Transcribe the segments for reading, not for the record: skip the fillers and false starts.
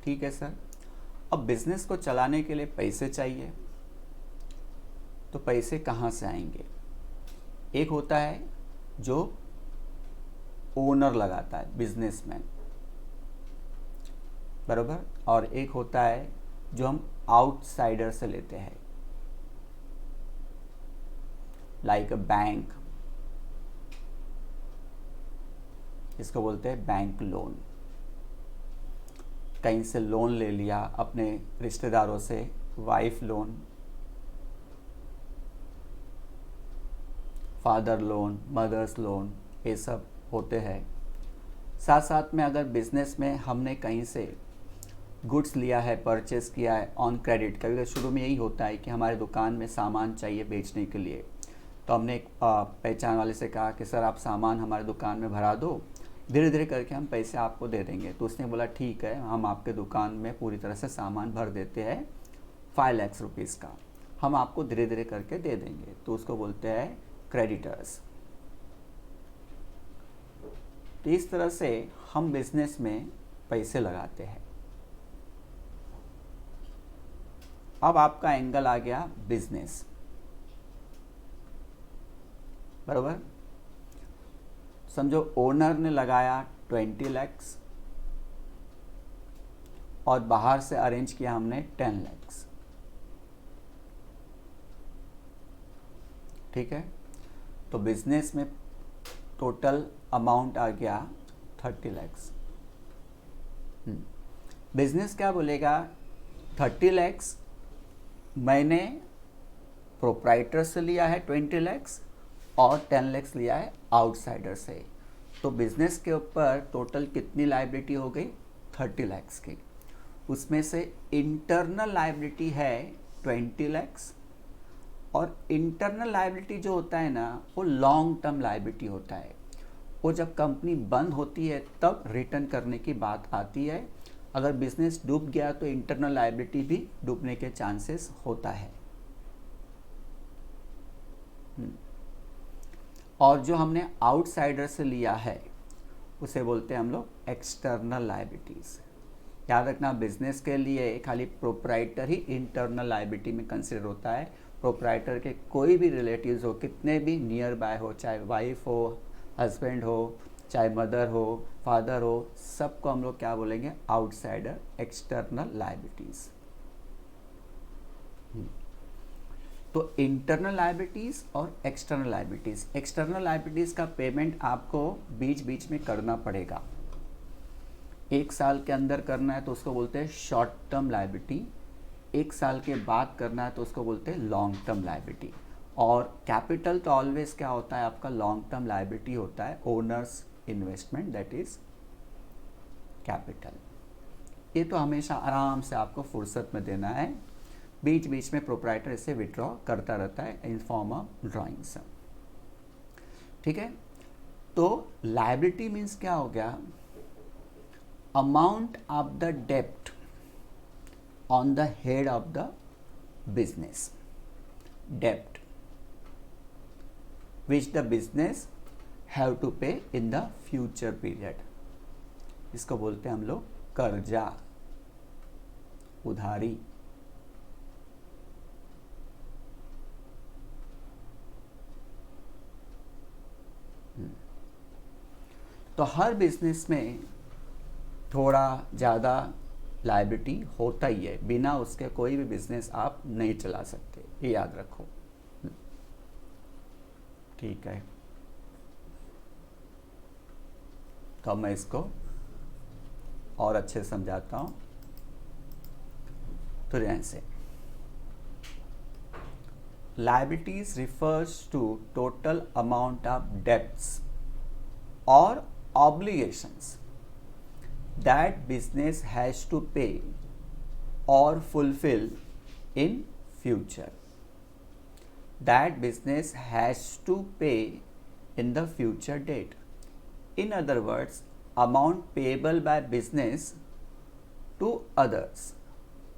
ठीक है सर। अब बिजनेस को चलाने के लिए पैसे चाहिए, तो पैसे कहाँ से आएंगे? एक होता है जो ओनर लगाता है, बिजनेसमैन, बराबर, और एक होता है जो हम आउटसाइडर से लेते हैं, लाइक अ बैंक, इसको बोलते हैं बैंक लोन। कहीं से लोन ले लिया अपने रिश्तेदारों से, wife loan, father loan, mothers loan, ये सब होते हैं। साथ साथ में अगर बिजनेस में हमने कहीं से गुड्स लिया है, परचेस किया है ऑन क्रेडिट, कभी कभी शुरू में यही होता है कि हमारे दुकान में सामान चाहिए बेचने के लिए, तो हमने एक पहचान वाले से कहा कि सर आप सामान हमारे दुकान में भरा दो, धीरे धीरे करके हम पैसे आपको दे देंगे। तो उसने बोला ठीक है, हम आपके दुकान में पूरी तरह से सामान भर देते हैं 5 लाख रुपीज़ का, हम आपको धीरे धीरे करके दे देंगे। तो उसको बोलते हैं क्रेडिटर्स। तो इस तरह से हम बिजनेस में पैसे लगाते हैं। अब आपका एंगल आ गया बिजनेस, बराबर। समझो ओनर ने लगाया 20 लाख और बाहर से अरेंज किया हमने 10 लाख, ठीक है। तो बिजनेस में टोटल अमाउंट आ गया 30 लाख। बिजनेस क्या बोलेगा, 30 लाख मैंने प्रोप्राइटर से लिया है 20 लाख और 10 लाख लिया है आउटसाइडर से। तो बिजनेस के ऊपर टोटल कितनी लायबिलिटी हो गई? 30 लाख की। उसमें से इंटरनल लायबिलिटी है 20 लाख, और इंटरनल लायबिलिटी जो होता है ना, वो लॉन्ग टर्म लायबिलिटी होता है। वो जब कंपनी बंद होती है तब रिटर्न करने की बात आती है। अगर बिजनेस डूब गया तो इंटरनल लायबिलिटी भी डूबने के चांसेस होता है। और जो हमने आउटसाइडर से लिया है उसे बोलते हैं हम लोग एक्सटर्नल लायबिलिटीज। याद रखना, बिजनेस के लिए खाली प्रोप्राइटर ही इंटरनल लायबिलिटी में कंसिडर होता है। प्रोप्राइटर के कोई भी रिलेटिव्स हो, कितने भी नियर बाय हो, चाहे वाइफ हो, हस्बैंड हो, चाहे मदर हो, फादर हो, सबको हम लोग क्या बोलेंगे? Outsider, external liabilities. तो इंटरनल लायबिलिटीज और एक्सटर्नल लायबिलिटीज। एक्सटर्नल लायबिलिटीज का पेमेंट आपको बीच बीच में करना पड़ेगा। 1 साल के अंदर करना है तो उसको बोलते हैं शॉर्ट टर्म लायबिलिटी, 1 साल के बाद करना है तो उसको बोलते हैं लॉन्ग टर्म लायबिलिटी। और कैपिटल तो ऑलवेज क्या होता है आपका? लॉन्ग टर्म लायबिलिटी होता है, owners investment, that is capital. ये तो हमेशा आराम से आपको फुर्सत में देना है। बीच बीच में प्रोप्राइटर इसे विड्रॉ करता रहता है इन फॉर्म ऑफ ड्राइंग्स, ठीक है। तो लायबिलिटी मीन्स क्या हो गया? Amount of the dept on the head of the business, dept which the business have to पे इन द फ्यूचर पीरियड। इसको बोलते हैं हम लोग कर्जा, उधारी। तो हर बिजनेस में थोड़ा ज़्यादा लायबिलिटी होता ही है, बिना उसके कोई भी बिजनेस आप नहीं चला सकते, ये याद रखो, ठीक है। तो मैं इसको और अच्छे से समझाता हूँ। तो ध्यान से, liabilities refers to total amount of debts or obligations that business has to pay or fulfill in future. That business has to pay in the future date. In other words, amount payable by business to others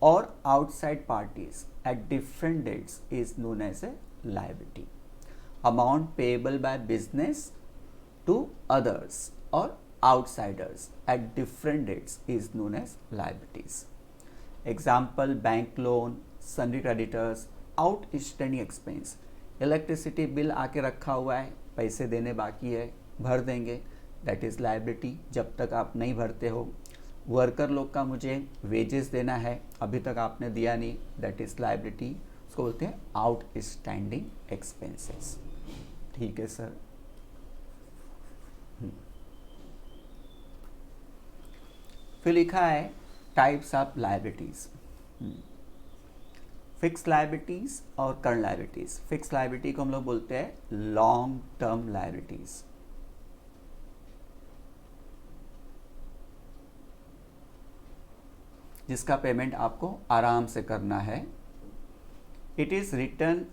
or outside parties at different dates is known as a liability. Amount payable by business to others or outsiders at different dates is known as liabilities. Example, bank loan, sundry creditors, outstanding expense. Electricity bill आके रखा हुआ है, पैसे देने बाकी है, भर देंगे, दैट इज़ लाइबिलिटी जब तक आप नहीं भरते हो. वर्कर लोग का मुझे वेजेस देना है, अभी तक आपने दिया नहीं, दैट इज़ लाइबिलिटी. उसको बोलते हैं आउटस्टैंडिंग एक्सपेंसेस. ठीक है सर. फिर लिखा है types of liabilities. Fix liabilities और करंट लाइबिलिटीज. फिक्स लाइबिलिटी को हम लोग बोलते हैं लॉन्ग टर्म लाइबिलिटीज. जिसका पेमेंट आपको आराम से करना है. It is return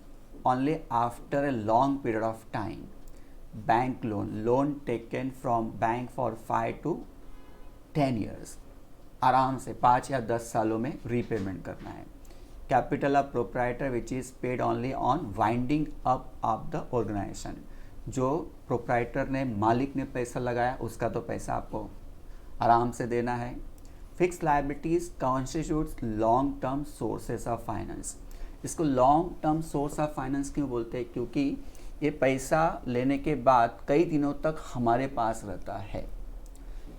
only after a long period of time. Bank loan taken from bank for 5 to 10 years. आराम से 5 या 10 सालों में रीपेमेंट करना है. Capital of proprietor which is paid only on winding up of the organisation. जो proprietor ने, मालिक ने पैसा लगाया, उसका तो पैसा आपको आराम से देना है. Fix liabilities constitutes long term sources of finance. इसको long term source of finance क्यों बोलते हैं? क्योंकि ये पैसा लेने के बाद कई दिनों तक हमारे पास रहता है,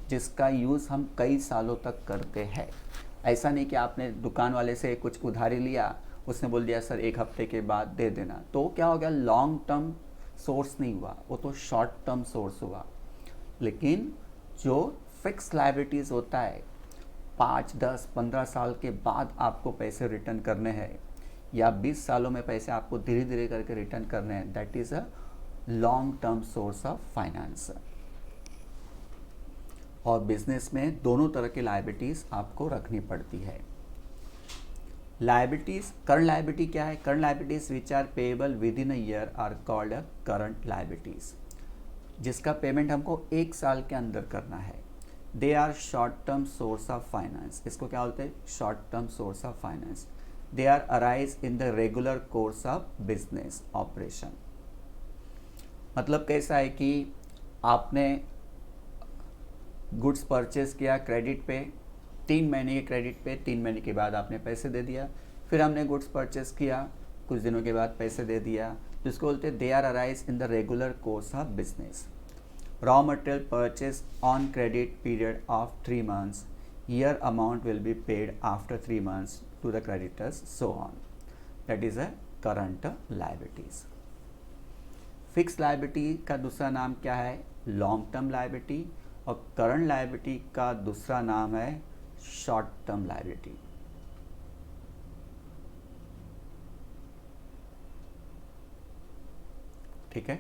जिसका यूज़ हम कई सालों तक करते हैं. ऐसा नहीं कि आपने दुकान वाले से कुछ उधारी लिया, उसने बोल दिया सर 1 हफ्ते के बाद दे देना, तो क्या हो गया? लॉन्ग टर्म सोर्स नहीं हुआ, वो तो शॉर्ट टर्म सोर्स हुआ. लेकिन जो फिक्स लायबिलिटीज़ होता है, 5, 10, 15 साल के बाद आपको पैसे रिटर्न करने हैं, या 20 सालों में पैसे आपको धीरे धीरे करके रिटर्न करने हैं, that is a long term source of finance. और बिजनेस में दोनों तरह की लायबिलिटीज़ आपको रखनी पड़ती है. लायबिलिटीज़, करंट लायबिलिटी क्या है? Current liabilities which are payable within a year are called a current liabilities. जिसका पेमेंट हमको 1 साल के अंदर करना है. They are short term source of finance. इसको क्या बोलते हैं? Short term source of finance. They are arise in the regular course of business operation. मतलब कैसा है कि आपने गुड्स परचेज किया क्रेडिट पे, 3 महीने के क्रेडिट पे, 3 महीने के बाद आपने पैसे दे दिया. फिर हमने गुड्स परचेज किया, कुछ दिनों के बाद पैसे दे दिया. जिसको बोलते हैं they are arise in the regular course of business. Raw material purchase on credit period of 3 months. Year amount will be paid after 3 months to the creditors, so on. That is a current liabilities. Fix liability का दूसरा नाम क्या है? Long term liability. और current liability का दूसरा नाम है शॉर्ट टर्म लायबिलिटी. ठीक है.